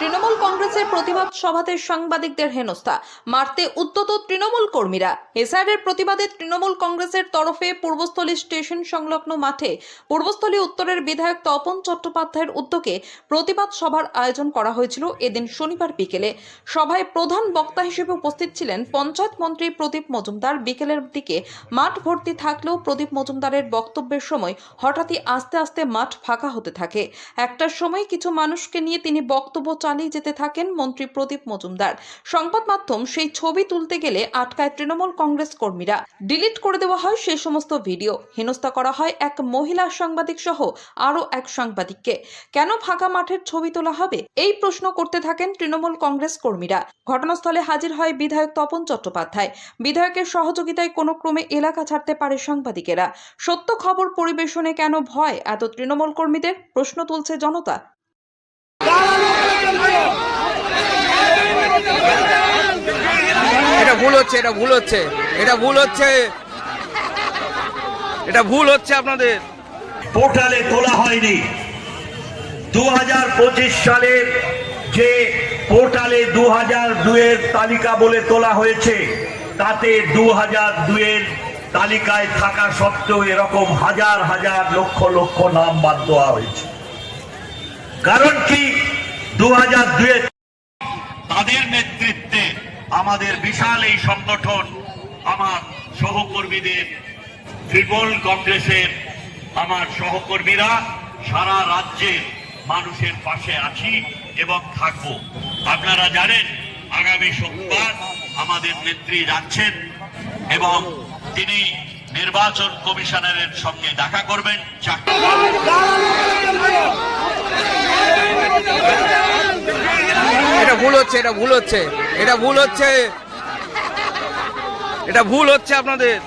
তৃণমূল কংগ্রেসের প্রতিবাদ সভাতে সাংবাদিকদের হেনস্থা, মারতে উদ্যত তৃণমূল কর্মীরা। এসআইআরের প্রতিবাদে তৃণমূল কংগ্রেসের তরফে পূর্বস্থলী স্টেশন সংলগ্ন মাঠে পূর্বস্থলী উত্তরের বিধায়ক তপন চট্টোপাধ্যায়ের উদ্যোগে প্রতিবাদ সভার আয়োজন করা হয়েছিল এদিন শনিবার বিকেলে। সভায় প্রধান বক্তা হিসেবে উপস্থিত ছিলেন পঞ্চায়েত মন্ত্রী প্রদীপ মজুমদার। বিকেলের দিকে মাঠ ভর্তি থাকলেও প্রদীপ মজুমদারের বক্তব্যের সময় হঠাৎই আস্তে আস্তে মাঠ ফাঁকা হতে থাকে। একটার সময় কিছু মানুষকে নিয়ে তিনি বক্তব্য চালিয়ে যেতে থাকেন মন্ত্রী প্রদীপ মজুমদার। সংবাদ মাধ্যম সেই ছবি তুলতে গেলে আটকায় তৃণমূল কংগ্রেস কর্মীরা। ডিলিট করে দেওয়া হয় সেই সমস্ত ভিডিও। হেনস্থা করা হয় এক মহিলা সাংবাদিক সহ আরও এক সাংবাদিককে। কেন ফাঁকা মাঠের ছবি তোলা হবে, এই প্রশ্ন করতে থাকেন তৃণমূল কংগ্রেস কর্মীরা। ঘটনাস্থলে হাজির হয় বিধায়ক তপন চট্টোপাধ্যায়। বিধায়কের সহযোগিতায় কোনো ক্রমে এলাকা ছাড়তে পারে সাংবাদিকেরা। সত্য খবর পরিবেশনে কেন ভয় এত তৃণমূল কর্মীদের, প্রশ্ন তুলছে জনতা। এটা ভুল হচ্ছে, এটা ভুল হচ্ছে, এটা ভুল হচ্ছে, এটা ভুল হচ্ছে। আপনাদের পোর্টালে তোলা হয়নি। 2025 সালের যে পোর্টালে 2002 এর তালিকা বলে তোলা হয়েছে, তাতে 2002 এর তালিকায় থাকা সত্ত্বেও এরকম হাজার হাজার লক্ষ লক্ষ নাম বাদ দেওয়া হয়েছে। কারণ কি, 2002 তাদের নেতৃত্বে আমাদের বিশাল এই সংগঠন, আমার সহকর্মীদের, তৃণমূল কংগ্রেসের আমার সহকর্মীরা সারা রাজ্যের মানুষের পাশে আছি এবং থাকব। আপনারা জানেন আগামী সোমবার আমাদের নেত্রী যাচ্ছেন এবং তিনি নির্বাচন কমিশনারের সঙ্গে দেখা করবেন। এটা ভুল হচ্ছে, এটা ভুল হচ্ছে, এটা ভুল হচ্ছে, এটা ভুল হচ্ছে আপনাদের।